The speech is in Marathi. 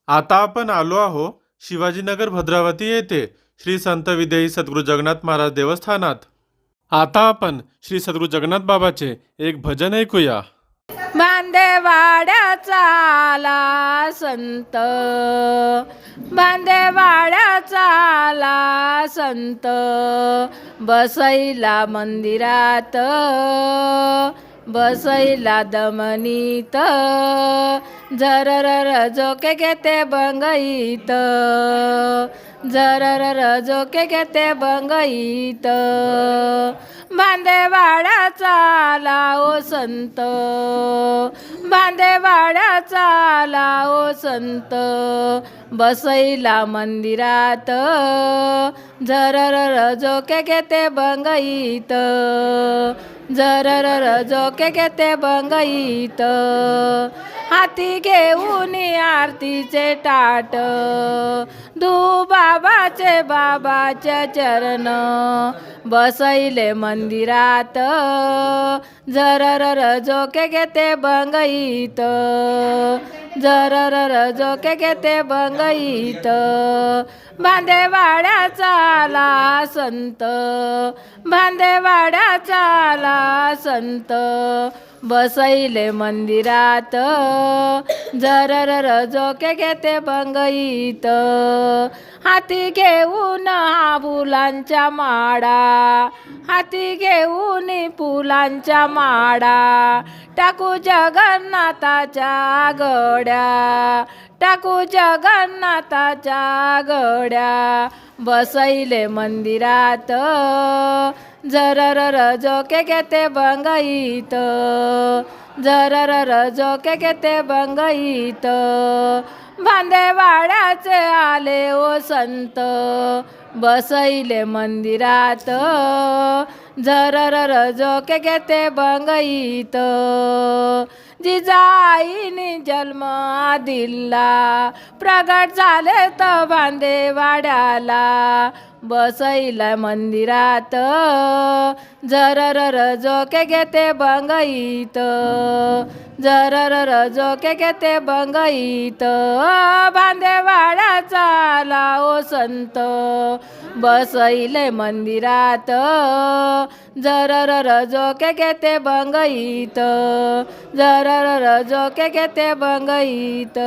आता आपण आलो आहो शिवाजीनगर भद्रावती येथे श्री संत विदेही सद्गुरू जगन्नाथ महाराज देवस्थानात। आता आपण श्री सद्गुरू जगन्नाथ बाबाचे एक भजन ऐकूया। बांदेवाड्याचा आला संत, बांदेवाड्याचा आला संत, बसैला मंदिरात, बसैला दमनीत, जरर जोके घेते बंगईत, जरर जोके घेते बंगईत, बांदेवाड्याचा आला ओ संत, बांदेवाड्याचा आला ओ संत, बसैला मंदिरात, जरर जोके घेते बंगईत, जरर जोके घेते बंगईत, हाती घेऊन आरतीचे ताट, बाबाचे बाबाचे चरण, बसैले मंदिरात, जरर जोके घेते बंगईत, जरर जोके घेते बंगईत, बांदेवाड्याचा आला संत, बांदेवाड्याचा आला संत, बसैले मंदिरात, जरर जोके घेते बंगईत, हाती घेऊन हा फुलांच्या माडा, हाती घेऊन फुलांच्या माडा, टाकू जगन्नाथाच्या गड्या, टाकू जगन्नाथाच्या गड्या, बसैले मंदिरात, जरर जोके घेते बंगईत, जरर जोके घेते बंगईत, बांदेवाड्याचे आले ओ संत, बसैले मंदिरात, जरर जोके घेते बंगईत, जिजाईनी जन्म दिला, प्रगट झाले तर बांदेवाड्याला, बसैला मंदिरात, जरर जोके घेते बंगईत, जरर जोके घेते बंगईत, बांदेवाड्याचा आला ओ संत, बसैले मंदिरात, जरर जोके घेते बंगईत, जरर जोके घेते बंगईत।